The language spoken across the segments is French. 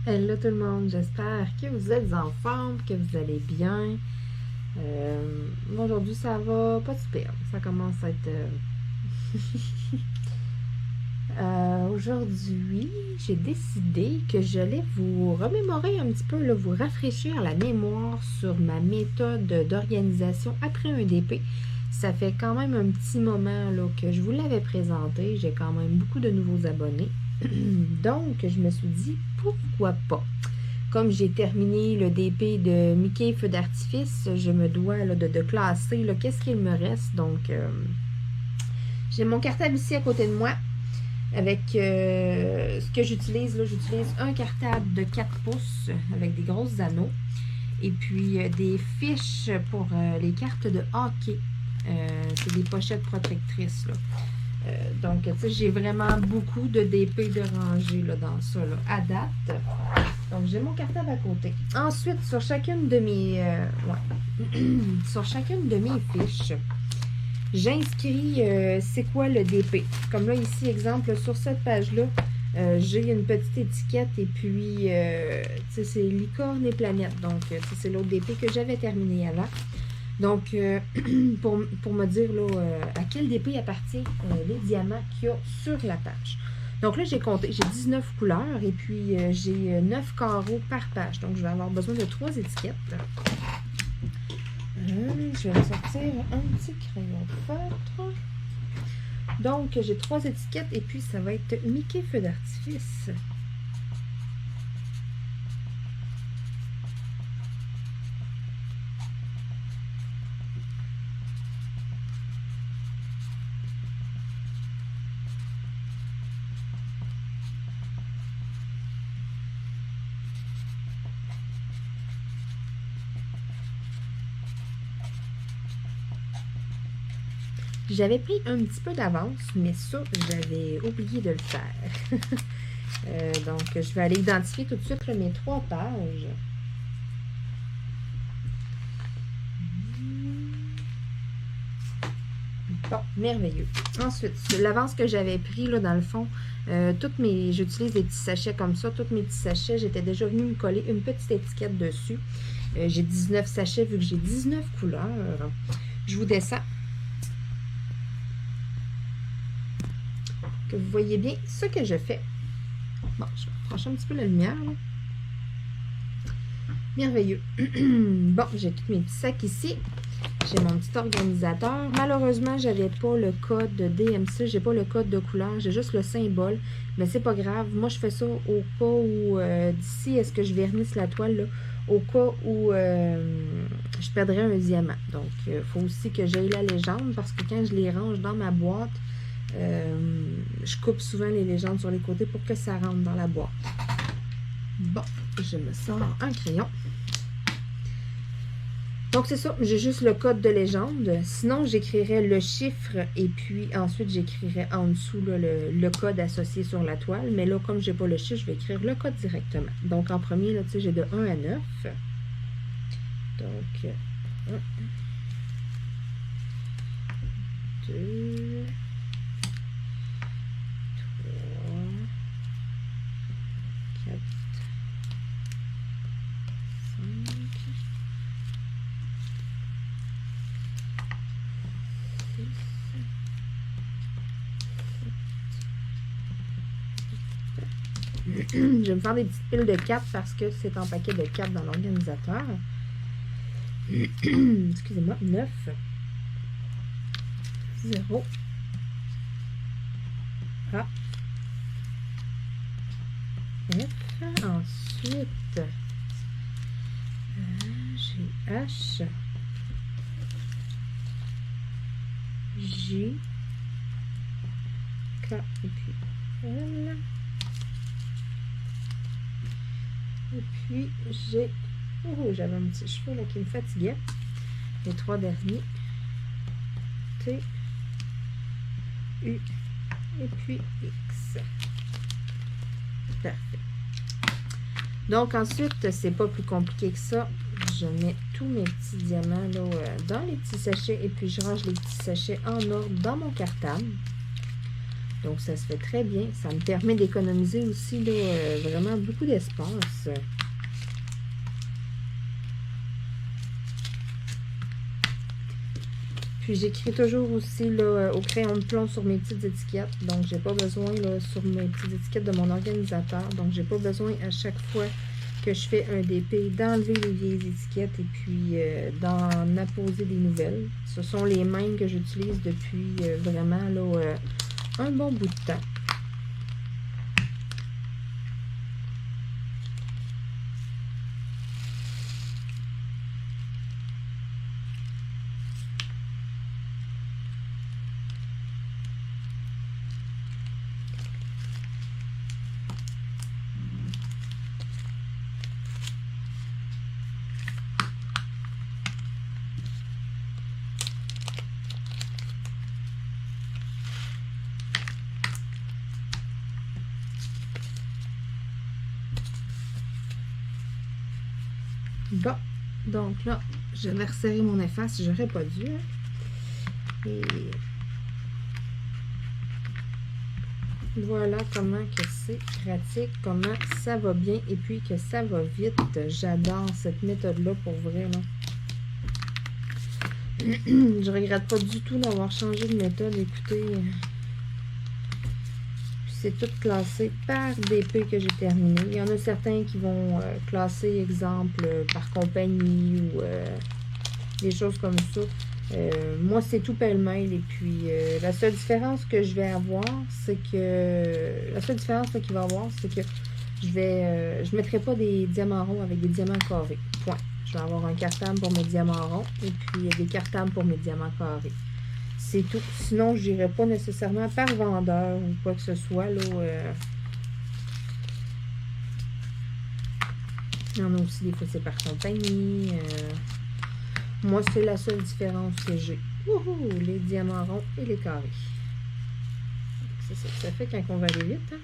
Hello tout le monde, j'espère que vous êtes en forme, que vous allez bien. Aujourd'hui ça va pas super, ça commence à être... Aujourd'hui, j'ai décidé que j'allais vous remémorer un petit peu, là, vous rafraîchir la mémoire sur ma méthode d'organisation après un DP. Ça fait quand même un petit moment là, que je vous l'avais présenté, j'ai quand même beaucoup de nouveaux abonnés. Donc, je me suis dit, pourquoi pas? Comme j'ai terminé le DP de Mickey Feu d'artifice, je me dois là, de classer qu'est-ce qu'il me reste. Donc, j'ai mon cartable ici à côté de moi avec ce que j'utilise. J'utilise un cartable de 4 pouces avec des grosses anneaux et puis des fiches pour les cartes de hockey. C'est des pochettes protectrices, là. Donc, tu sais, j'ai vraiment beaucoup de DP de rangée là, dans ça, là, à date. Donc, j'ai mon cartable à côté. Ensuite, sur chacune de mes, sur chacune de mes fiches, j'inscris c'est quoi le DP. Comme là, ici, exemple, sur cette page-là, j'ai une petite étiquette et puis, tu sais, c'est licorne et planète. Donc, c'est l'autre DP que j'avais terminé avant. Donc, pour me dire là, à quel DP appartient les diamants qu'il y a sur la page. Donc là, j'ai compté, j'ai 19 couleurs et puis j'ai 9 carreaux par page. Donc, je vais avoir besoin de 3 étiquettes. Je vais me sortir un petit crayon de feutre. Donc, j'ai 3 étiquettes et puis ça va être Mickey Feu d'artifice. J'avais pris un petit peu d'avance, mais ça, j'avais oublié de le faire. Donc, je vais aller identifier tout de suite là, mes 3 pages. Bon, merveilleux. Ensuite, l'avance que j'avais pris, là, dans le fond, j'utilise des petits sachets comme ça. Tous mes petits sachets, j'étais déjà venue me coller une petite étiquette dessus. J'ai 19 sachets, vu que j'ai 19 couleurs. Je vous descends. Que vous voyez bien ce que je fais. Bon, je vais approcher un petit peu la lumière, là. Merveilleux. Bon, j'ai tous mes petits sacs ici. J'ai mon petit organisateur. Malheureusement, j'avais pas le code de DMC. J'ai pas le code de couleur. J'ai juste le symbole. Mais c'est pas grave. Moi, je fais ça au cas où, d'ici, est-ce que je vernisse la toile, là, au cas où je perdrais un diamant. Donc, il faut aussi que j'aille la légende parce que quand je les range dans ma boîte, je coupe souvent les légendes sur les côtés pour que ça rentre dans la boîte. Bon, je me sors un crayon. Donc, c'est ça, j'ai juste le code de légende. Sinon, j'écrirais le chiffre et puis ensuite, j'écrirais en dessous là, le code associé sur la toile. Mais là, comme je n'ai pas le chiffre, je vais écrire le code directement. Donc, en premier, là, tu sais, j'ai de 1 à 9. Donc, 1, 2, 4, 5, 6, 7. Je vais me faire des petites piles de 4 parce que c'est en paquet de 4 dans l'organisateur. Excusez-moi, 9, 0, A, F, ensuite j'ai H, J, K et puis L. Et puis j'ai... Oh, j'avais un petit cheveu là qui me fatiguait. Les 3 derniers. T, U et puis X. Parfait. Donc ensuite, c'est pas plus compliqué que ça. Je mets tous mes petits diamants là, dans les petits sachets et puis je range les petits sachets en ordre dans mon cartable. Donc, ça se fait très bien. Ça me permet d'économiser aussi là, vraiment beaucoup d'espace. Puis, j'écris toujours aussi là, au crayon de plomb sur mes petites étiquettes. Donc, j'ai pas besoin là, sur mes petites étiquettes de mon organisateur. Donc, j'ai pas besoin à chaque fois que je fais un DP d'enlever les vieilles étiquettes et puis d'en apposer des nouvelles. Ce sont les mêmes que j'utilise depuis vraiment là, un bon bout de temps. Bon, donc là, je vais resserrer mon efface, j'aurais pas dû. Hein? Et voilà comment que c'est pratique, comment ça va bien et puis que ça va vite. J'adore cette méthode-là pour vrai. Là. Je regrette pas du tout d'avoir changé de méthode. Écoutez, c'est tout classé par DP que j'ai terminé. Il y en a certains qui vont classer, exemple, par compagnie ou des choses comme ça. Moi, c'est tout pêle-mêle. Et puis, la seule différence que je vais avoir, c'est que... La seule différence qu'il va y avoir, c'est que je mettrai pas des diamants ronds avec des diamants carrés. Point. Je vais avoir un cartable pour mes diamants ronds et puis des cartables pour mes diamants carrés. C'est tout. Sinon, je n'irai pas nécessairement par vendeur ou quoi que ce soit. Là, il y en a aussi des fois, c'est par compagnie. Moi, c'est la seule différence que j'ai. Wouhou! Les diamants ronds et les carrés. C'est ça que ça fait quand on va aller vite. Hein?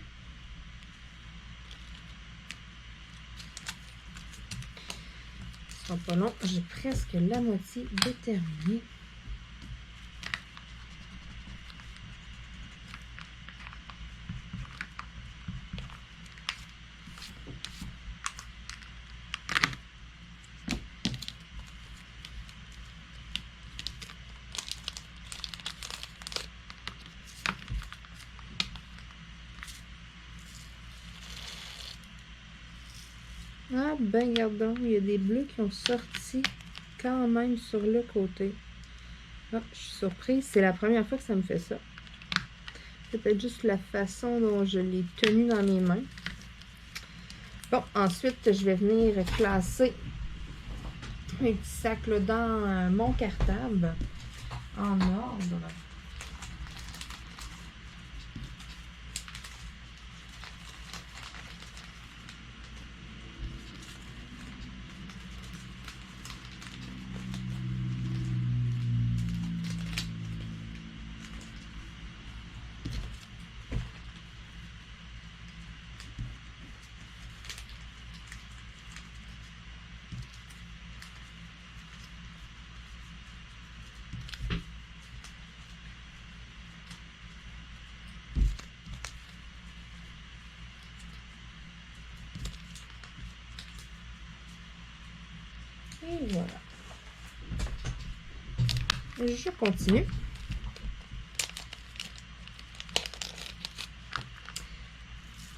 Ce sera pas long. J'ai presque la moitié de terminé. Ah ben, regardons, il y a des bleus qui ont sorti quand même sur le côté. Ah, je suis surprise, c'est la première fois que ça me fait ça. C'est peut-être juste la façon dont je l'ai tenu dans mes mains. Bon, ensuite, je vais venir classer mes petits sacs là, dans mon cartable en ordre. Et voilà. Je continue.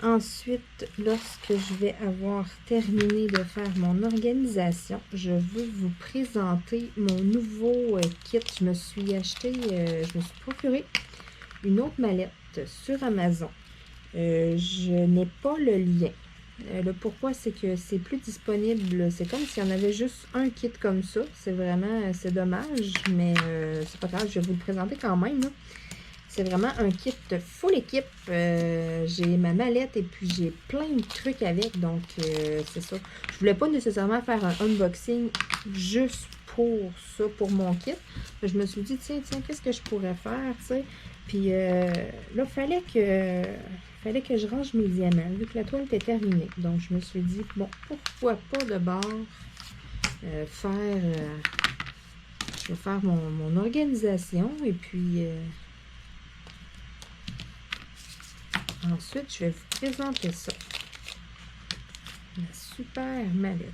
Ensuite, lorsque je vais avoir terminé de faire mon organisation, je veux vous présenter mon nouveau kit. Je me suis procuré une autre mallette sur Amazon. Je n'ai pas le lien. Le pourquoi, c'est que c'est plus disponible. C'est comme s'il y en avait juste un kit comme ça. C'est dommage, mais c'est pas grave, je vais vous le présenter quand même. C'est vraiment un kit full équipe. J'ai ma mallette et puis j'ai plein de trucs avec. Donc, c'est ça. Je voulais pas nécessairement faire un unboxing juste pour ça, pour mon kit. Je me suis dit, tiens, qu'est-ce que je pourrais faire, tu sais. Puis là, fallait que je range mes diamants, vu que la toile était terminée. Donc, je me suis dit, bon, pourquoi pas de bord je vais faire mon organisation et puis Ensuite, je vais vous présenter ça. La super mallette.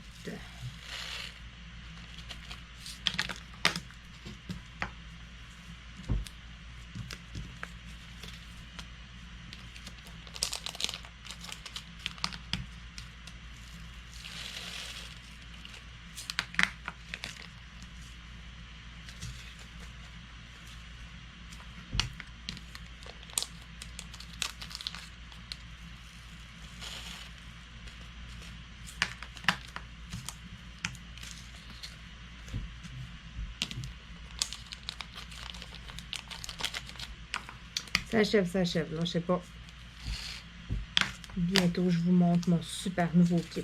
Ça achève, là, je sais pas. Bientôt, je vous montre mon super nouveau kit.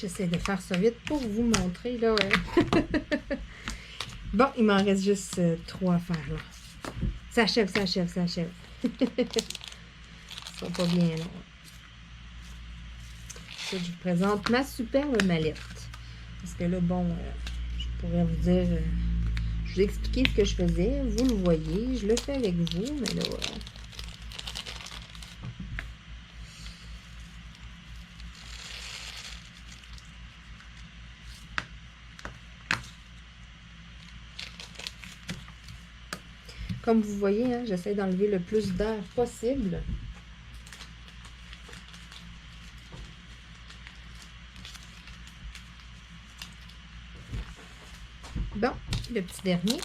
J'essaie de faire ça vite pour vous montrer, là, ouais. Bon, il m'en reste juste 3 à faire, là. Ça achève. Ça sera pas bien long. Je vous présente ma superbe mallette. Parce que là, bon, je pourrais vous dire... je vous ai expliqué ce que je faisais. Vous le voyez. Je le fais avec vous, mais là... Comme vous voyez, hein, j'essaie d'enlever le plus d'air possible. Bon, le petit dernier.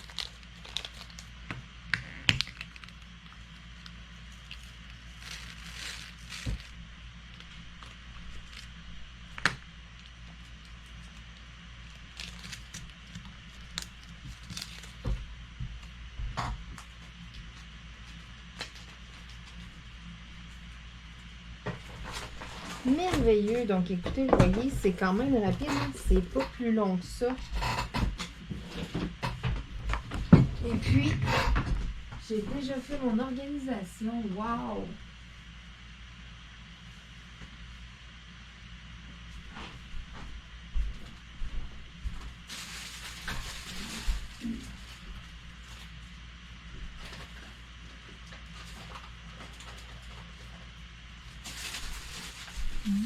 Merveilleux. Donc, écoutez, vous voyez, c'est quand même rapide. Hein? C'est pas plus long que ça. Et puis, j'ai déjà fait mon organisation. Wow!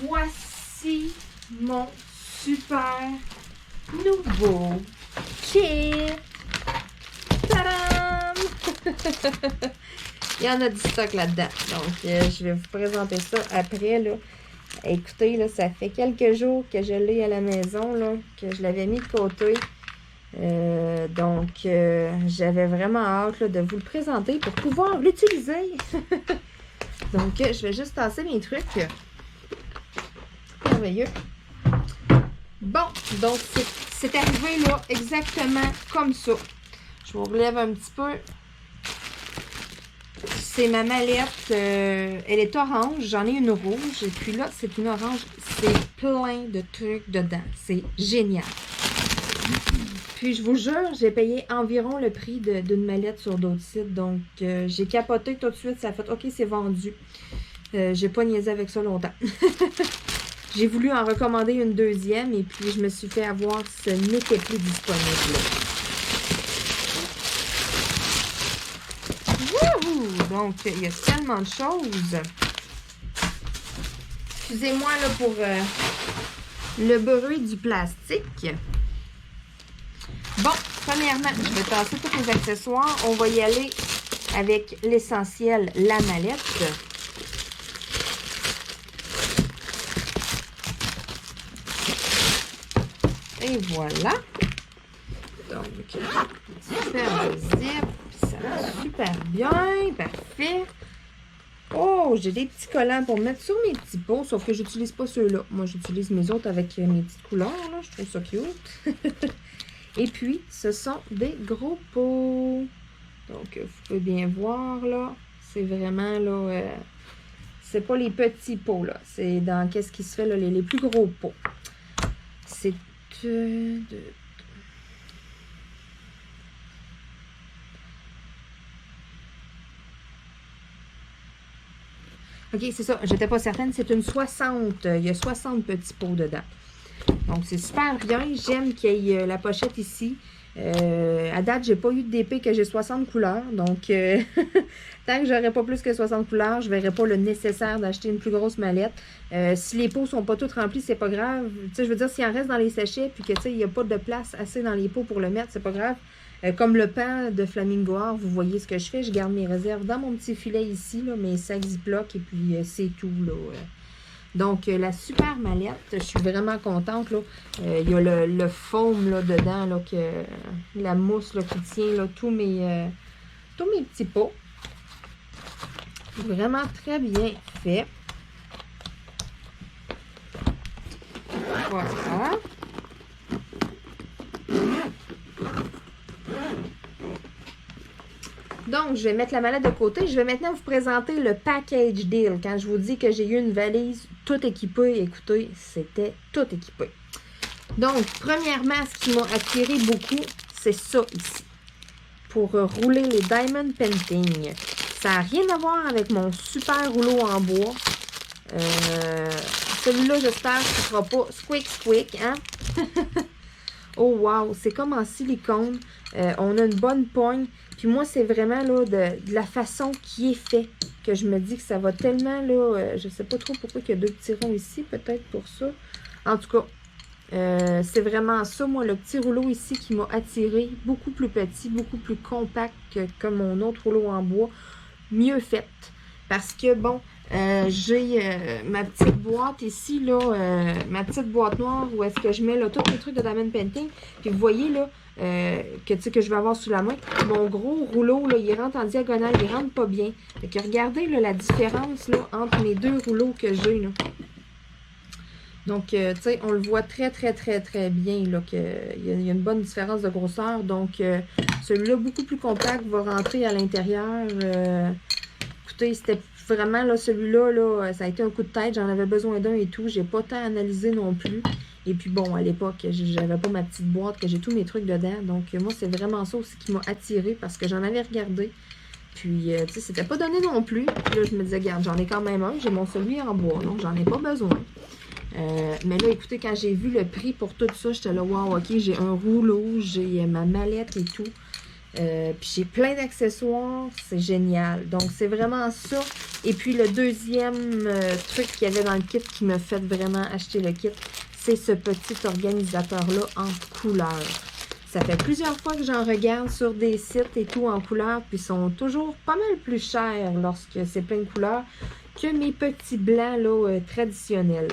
Voici mon super nouveau kit. Tadam! Il y en a du stock là-dedans. Donc, je vais vous présenter ça après, là. Écoutez, là, ça fait quelques jours que je l'ai à la maison, là, que je l'avais mis de côté. Donc, j'avais vraiment hâte là, de vous le présenter pour pouvoir l'utiliser. Donc, je vais juste tasser mes trucs. Merveilleux. Bon, donc, c'est arrivé là exactement comme ça. Je vous relève un petit peu. C'est ma mallette. Elle est orange. J'en ai une rouge. Et puis là, c'est une orange. C'est plein de trucs dedans. C'est génial. Puis, je vous jure, j'ai payé environ le prix d'une mallette sur d'autres sites. Donc, j'ai capoté tout de suite. Ça a fait, OK, c'est vendu. J'ai pas niaisé avec ça longtemps. J'ai voulu en recommander une deuxième. Et puis, je me suis fait avoir. Ce n'était plus disponible. Donc, il y a tellement de choses. Excusez-moi là pour le bruit du plastique. Bon, premièrement, je vais tasser tous les accessoires. On va y aller avec l'essentiel, la mallette. Et voilà. Donc, super zip. Ça va super bien. Parfait. Oh, j'ai des petits collants pour mettre sur mes petits pots, sauf que j'utilise pas ceux-là. Moi, j'utilise mes autres avec mes petites couleurs, là. Je trouve ça cute. Et puis, ce sont des gros pots. Donc, vous pouvez bien voir, là. C'est vraiment, là, c'est pas les petits pots, là. C'est dans qu'est-ce qui se fait, là, les plus gros pots. C'est... OK, c'est ça. J'étais pas certaine. C'est une 60. Il y a 60 petits pots dedans. Donc, c'est super bien. J'aime qu'il y ait la pochette ici. À date, j'ai pas eu de DP que j'ai 60 couleurs. Donc, tant que j'aurai pas plus que 60 couleurs, je verrai pas le nécessaire d'acheter une plus grosse mallette. Si les pots sont pas toutes remplis, c'est pas grave. Tu sais, je veux dire, s'il en reste dans les sachets, puis que, tu sais, il n'y a pas de place assez dans les pots pour le mettre, c'est pas grave. Comme le pan de Flamingo Art, vous voyez ce que je fais. Je garde mes réserves dans mon petit filet ici, là, mes sacs Ziploc, et puis c'est tout, là. Donc, la super mallette, je suis vraiment contente, là. Il y a le foam, là, dedans, là, la mousse, là, qui tient, là, tous mes petits pots. Vraiment très bien fait. Voilà. Donc, je vais mettre la mallette de côté. Je vais maintenant vous présenter le package deal. Quand je vous dis que j'ai eu une valise toute équipée, écoutez, c'était tout équipé. Donc, premièrement, ce qui m'a attiré beaucoup, c'est ça ici. Pour rouler les Diamond Painting. Ça n'a rien à voir avec mon super rouleau en bois. Celui-là, j'espère qu'il ne fera pas squick squick, hein? Oh wow, c'est comme en silicone. On a une bonne poigne. Puis moi, c'est vraiment là de la façon qui est fait que je me dis que ça va tellement là. Je sais pas trop pourquoi il y a deux petits ronds ici, peut-être pour ça. En tout cas, c'est vraiment ça, moi, le petit rouleau ici qui m'a attiré. Beaucoup plus petit, beaucoup plus compact que mon autre rouleau en bois. Mieux fait. Parce que bon, j'ai ma petite boîte ici, là, ma petite boîte noire où est-ce que je mets là, tous les trucs de Diamond Painting. Puis vous voyez là, que je vais avoir sous la main. Mon gros rouleau, là, il rentre en diagonale, il rentre pas bien. Fait que regardez là, la différence là, entre mes deux rouleaux que j'ai. Là. Donc, tu sais, on le voit très, très, très, très bien, là, qu'il y a une bonne différence de grosseur. Donc, celui-là, beaucoup plus compact, va rentrer à l'intérieur. Écoutez, c'était vraiment, là, celui-là, là, ça a été un coup de tête. J'en avais besoin d'un et tout. J'ai pas tant analysé non plus. Et puis, bon, à l'époque, j'avais pas ma petite boîte, que j'ai tous mes trucs dedans. Donc, moi, c'est vraiment ça aussi qui m'a attiré parce que j'en avais regardé. Puis, tu sais, c'était pas donné non plus. Puis là, je me disais, regarde, j'en ai quand même un. J'ai mon celui en bois, donc j'en ai pas besoin. Mais là, écoutez, quand j'ai vu le prix pour tout ça, j'étais là, wow, ok, j'ai un rouleau, j'ai ma mallette et tout. Puis j'ai plein d'accessoires, c'est génial. Donc, c'est vraiment ça. Et puis, le deuxième truc qu'il y avait dans le kit qui m'a fait vraiment acheter le kit, c'est ce petit organisateur-là en couleur. Ça fait plusieurs fois que j'en regarde sur des sites et tout en couleur, puis ils sont toujours pas mal plus chers lorsque c'est plein de couleurs que mes petits blancs là, traditionnels.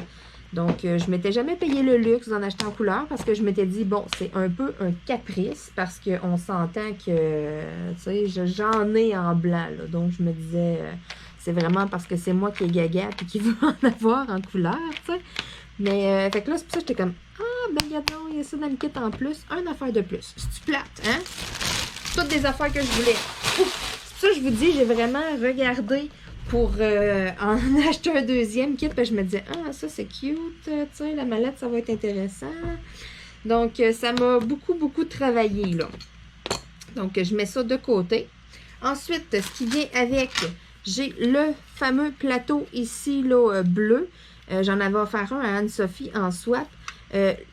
Donc, je m'étais jamais payé le luxe d'en acheter en couleur parce que je m'étais dit, bon, c'est un peu un caprice parce qu'on s'entend que, tu sais, j'en ai en blanc. Là, donc, je me disais, c'est vraiment parce que c'est moi qui est gaga et qui veut en avoir en couleur, tu sais. Mais, fait que là, c'est pour ça que j'étais comme, ah, ben, regardons, il y a ça dans le kit en plus. Une affaire de plus. C'est-tu plate, hein? Toutes des affaires que je voulais. C'est pour ça que je vous dis, j'ai vraiment regardé pour en acheter un deuxième kit. Puis je me disais, ah, ça c'est cute, tu sais, la mallette, ça va être intéressant. Donc, ça m'a beaucoup, beaucoup travaillé, là. Donc, je mets ça de côté. Ensuite, ce qui vient avec, j'ai le fameux plateau ici, là, bleu. J'en avais offert un à Anne-Sophie en swap.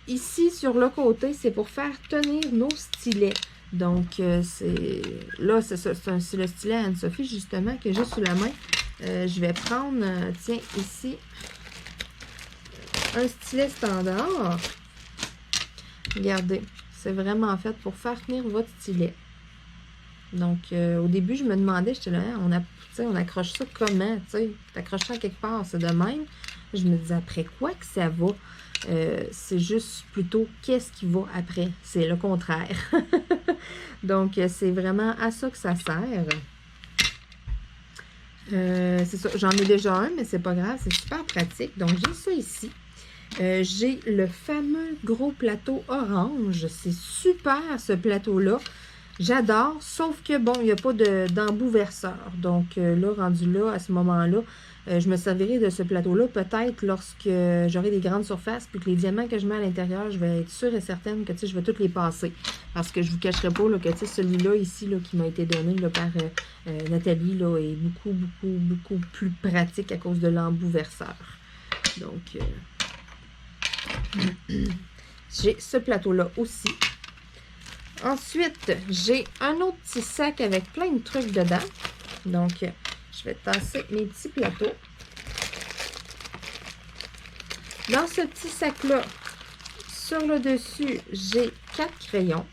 Ici, sur le côté, c'est pour faire tenir nos stylets. Donc, c'est le stylet à Anne-Sophie, justement, que j'ai sous la main. Je vais prendre, tiens, ici, un stylet standard. Regardez, c'est vraiment fait pour faire tenir votre stylet. Donc, au début, je me demandais, j'étais là, hein, on accroche ça comment? Tu sais, t'accroches ça quelque part, c'est de même. Je me disais, après quoi que ça va? C'est juste plutôt qu'est-ce qui va après. C'est le contraire. Donc, c'est vraiment à ça que ça sert. C'est ça. J'en ai déjà un, mais c'est pas grave. C'est super pratique. Donc, j'ai ça ici. J'ai le fameux gros plateau orange. C'est super ce plateau-là. J'adore, sauf que bon, il n'y a pas d'embout verseur. Donc là, rendu là, à ce moment-là, je me servirai de ce plateau-là peut-être lorsque j'aurai des grandes surfaces, puis que les diamants que je mets à l'intérieur, je vais être sûre et certaine que je vais tous les passer. Parce que je ne vous cacherai pas là, que celui-là ici là, qui m'a été donné là, par Nathalie là, est beaucoup plus pratique à cause de l'embout verseur. Donc, j'ai ce plateau-là aussi. Ensuite, j'ai un autre petit sac avec plein de trucs dedans. Donc, je vais tasser mes petits plateaux. Dans ce petit sac-là, sur le dessus, j'ai 4 crayons.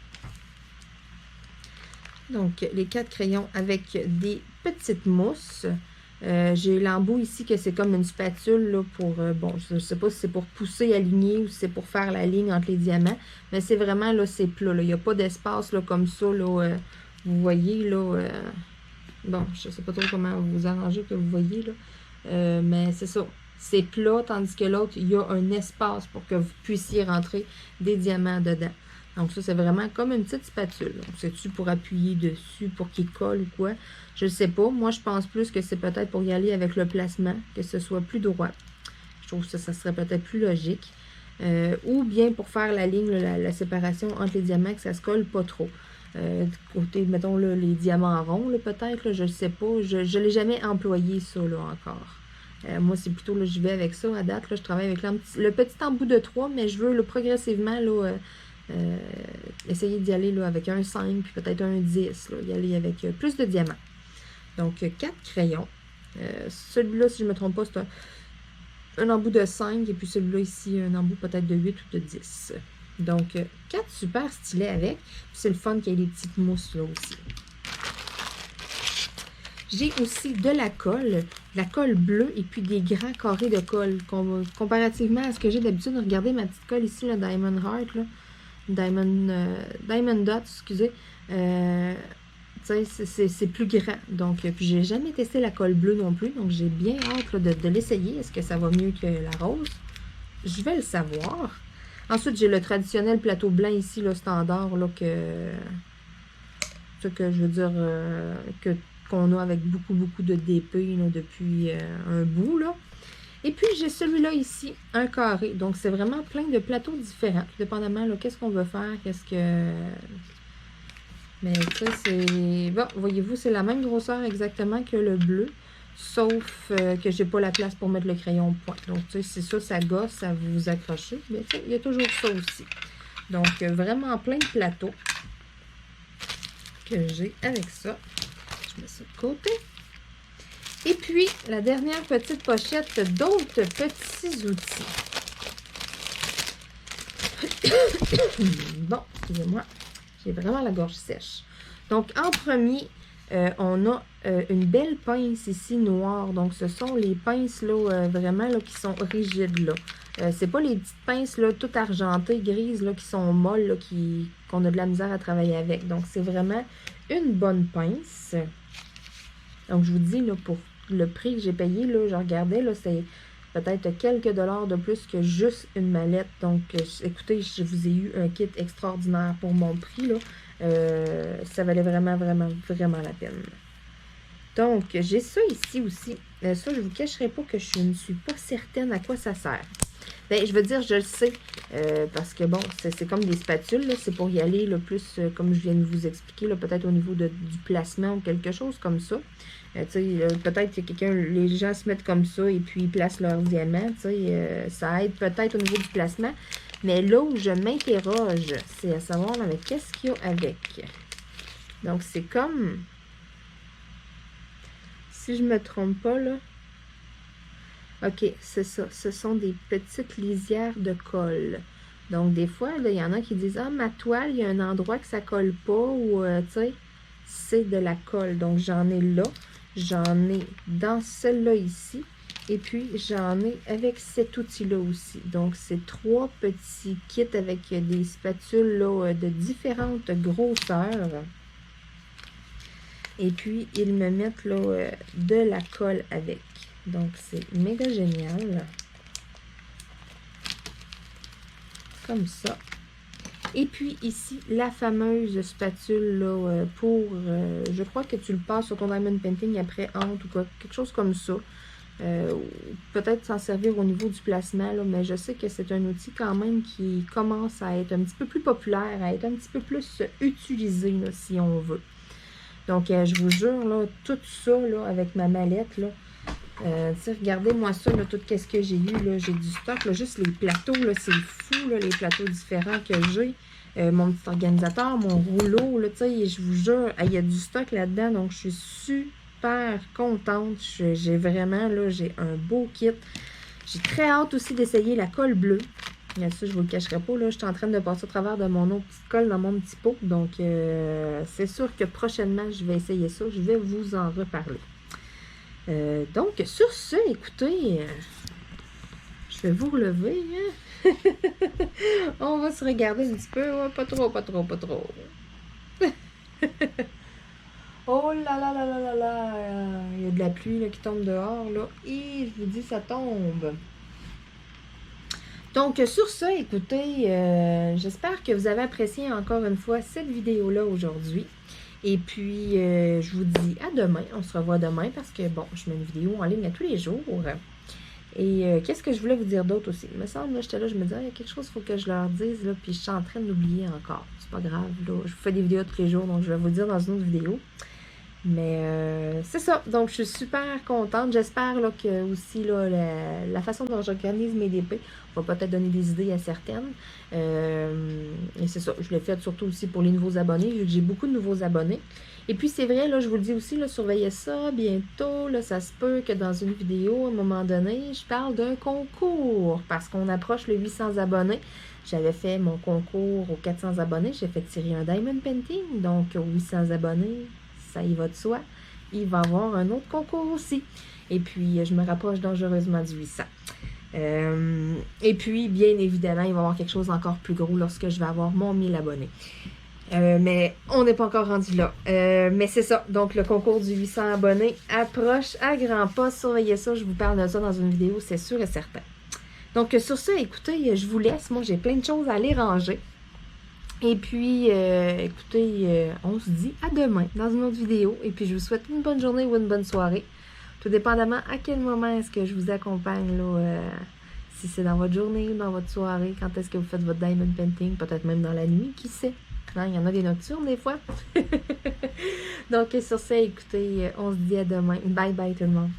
Donc, les 4 crayons avec des petites mousses. J'ai l'embout ici que c'est comme une spatule là, pour, bon, je ne sais pas si c'est pour pousser, aligner ou si c'est pour faire la ligne entre les diamants. Mais c'est vraiment, là, c'est plat. Là. Il n'y a pas d'espace là, comme ça, là, vous voyez, là. Bon, je ne sais pas trop comment vous arranger que vous voyez, là. Mais c'est ça. C'est plat, tandis que l'autre, il y a un espace pour que vous puissiez rentrer des diamants dedans. Donc ça, c'est vraiment comme une petite spatule. Donc, c'est-tu pour appuyer dessus, pour qu'il colle ou quoi? Je ne sais pas. Moi, je pense plus que c'est peut-être pour y aller avec le placement, que ce soit plus droit. Je trouve que ça serait peut-être plus logique. Ou bien pour faire la ligne, la séparation entre les diamants, que ça se colle pas trop. Côté, mettons, là, les diamants ronds, peut-être, je ne sais pas. Je ne l'ai jamais employé, ça, là, encore. Moi, c'est plutôt, là, je vais avec ça à date. Là, je travaille avec le petit embout de 3, mais je veux progressivement, là, essayer d'y aller là, avec un 5, puis peut-être un 10, là, y aller avec plus de diamants. Donc, 4 crayons. Celui-là, si je ne me trompe pas, c'est un embout de 5, et puis celui-là ici, un embout peut-être de 8 ou de 10. Donc, 4 super stylés avec. C'est le fun qu'il y ait des petites mousses là aussi. J'ai aussi de la colle bleue et puis des grands carrés de colle. Comparativement à ce que j'ai d'habitude, regardez ma petite colle ici, le Diamond Heart, là. Diamond Dot, excusez. C'est plus grand. Donc, puis j'ai jamais testé la colle bleue non plus. Donc, j'ai bien hâte là, de l'essayer. Est-ce que ça va mieux que la rose? Je vais le savoir. Ensuite, j'ai le traditionnel plateau blanc ici, le standard, là, ce que je veux dire, qu'on a avec beaucoup de DP là, depuis un bout, là. Et puis, j'ai celui-là ici, un carré. Donc, c'est vraiment plein de plateaux différents. Dépendamment, là, qu'est-ce qu'on veut faire, qu'est-ce que... Mais ça, c'est... Bon, voyez-vous, c'est la même grosseur exactement que le bleu, sauf que j'ai pas la place pour mettre le crayon au point. Donc, tu sais, c'est ça, ça gosse à vous accrocher. Mais tu sais, il y a toujours ça aussi. Donc, vraiment plein de plateaux que j'ai avec ça. Je mets ça de côté. Et puis, la dernière petite pochette d'autres petits outils. Bon, excusez-moi, j'ai vraiment la gorge sèche. Donc, en premier, on a une belle pince ici noire. Donc, ce sont les pinces là, vraiment là, qui sont rigides. Là. C'est pas les petites pinces là, toutes argentées, grises, là, qui sont molles, là, qu'on a de la misère à travailler avec. Donc, c'est vraiment une bonne pince. Donc, je vous dis, là, pour le prix que j'ai payé, là, je regardais, là, c'est peut-être quelques dollars de plus que juste une mallette. Donc, écoutez, je vous ai eu un kit extraordinaire pour mon prix, là. Ça valait vraiment la peine. Donc, j'ai ça ici aussi. Ça, je ne vous cacherai pas que je ne suis pas certaine à quoi ça sert. Ben, je veux dire, je le sais, parce que bon, c'est comme des spatules, c'est pour y aller le plus, comme je viens de vous expliquer, peut-être au niveau du placement ou quelque chose comme ça. Peut-être que les gens se mettent comme ça et puis ils placent leurs diamants, ça aide peut-être au niveau du placement. Mais là où je m'interroge, c'est à savoir avec qu'est-ce qu'il y a avec. Donc, c'est comme, si je ne me trompe pas, là, OK, c'est ça. Ce sont des petites lisières de colle. Donc, des fois, il y en a qui disent « Ah, ma toile, il y a un endroit que ça colle pas. » Ou, tu sais, c'est de la colle. Donc, j'en ai là. J'en ai dans celle-là ici. Et puis, j'en ai avec cet outil-là aussi. Donc, c'est 3 petits kits avec des spatules là, de différentes grosseurs. Et puis, ils me mettent là, de la colle avec. Donc, c'est méga génial. comme ça. Et puis ici, la fameuse spatule là, pour, je crois que tu le passes sur ton diamond painting après hante ou quoi, quelque chose comme ça. Peut-être s'en servir au niveau du placement, là, mais je sais que c'est un outil quand même qui commence à être un petit peu plus populaire, à être un petit peu plus utilisé, là, si on veut. Donc, je vous jure, là, tout ça, là, avec ma mallette, là, regardez-moi ça, là, tout ce que j'ai eu, là, j'ai du stock, là, juste les plateaux, là, c'est fou, là, les plateaux différents que j'ai. Mon petit organisateur, mon rouleau, là, tu sais, je vous jure, il y a du stock là-dedans, donc je suis super contente. J'ai vraiment, là, j'ai un beau kit. J'ai très hâte aussi d'essayer la colle bleue. Ça, je ne vous le cacherai pas, là, je suis en train de passer au travers de mon autre petite colle dans mon petit pot, donc c'est sûr que prochainement, je vais essayer ça, je vais vous en reparler. Donc, sur ce, écoutez, je vais vous relever, hein? On va se regarder un petit peu. Ouais, pas trop, pas trop, pas trop. Oh là là là là là là. Il y a de la pluie là, qui tombe dehors. Là. Et je vous dis, ça tombe. Donc, sur ça, écoutez, j'espère que vous avez apprécié encore une fois cette vidéo-là aujourd'hui. Et puis, je vous dis à demain. On se revoit demain parce que, bon, je mets une vidéo en ligne à tous les jours. Et qu'est-ce que je voulais vous dire d'autre aussi? Il me semble, là, j'étais là, je me disais, il y a quelque chose qu'il faut que je leur dise, là, puis je suis en train d'oublier encore. C'est pas grave, là. Je vous fais des vidéos tous les jours, donc je vais vous le dire dans une autre vidéo. Mais c'est ça. Donc, je suis super contente. J'espère là, que aussi là, la façon dont j'organise mes DP va peut-être donner des idées à certaines. Et c'est ça. Je l'ai fait surtout aussi pour les nouveaux abonnés, vu que j'ai beaucoup de nouveaux abonnés. Et puis, c'est vrai, là, je vous le dis aussi, là, surveillez ça bientôt. Là, ça se peut que dans une vidéo, à un moment donné, je parle d'un concours parce qu'on approche les 800 abonnés. J'avais fait mon concours aux 400 abonnés. J'ai fait tirer un diamond painting. Donc, aux 800 abonnés, ça y va de soi. Il va y avoir un autre concours aussi. Et puis, je me rapproche dangereusement du 800. Et puis, bien évidemment, il va y avoir quelque chose d'encore plus gros lorsque je vais avoir mon 1000 abonnés. Mais on n'est pas encore rendu là. Mais c'est ça. Donc, le concours du 800 abonnés approche à grands pas. Surveillez ça. Je vous parle de ça dans une vidéo, c'est sûr et certain. Donc, sur ça, écoutez, je vous laisse. Moi, j'ai plein de choses à aller ranger. Et puis, écoutez, on se dit à demain dans une autre vidéo. Et puis, je vous souhaite une bonne journée ou une bonne soirée. Tout dépendamment à quel moment est-ce que je vous accompagne, là, si c'est dans votre journée ou dans votre soirée, quand est-ce que vous faites votre diamond painting, peut-être même dans la nuit, qui sait. Hein, il y en a des nocturnes des fois. Donc, sur ça, écoutez, on se dit à demain. Bye bye tout le monde.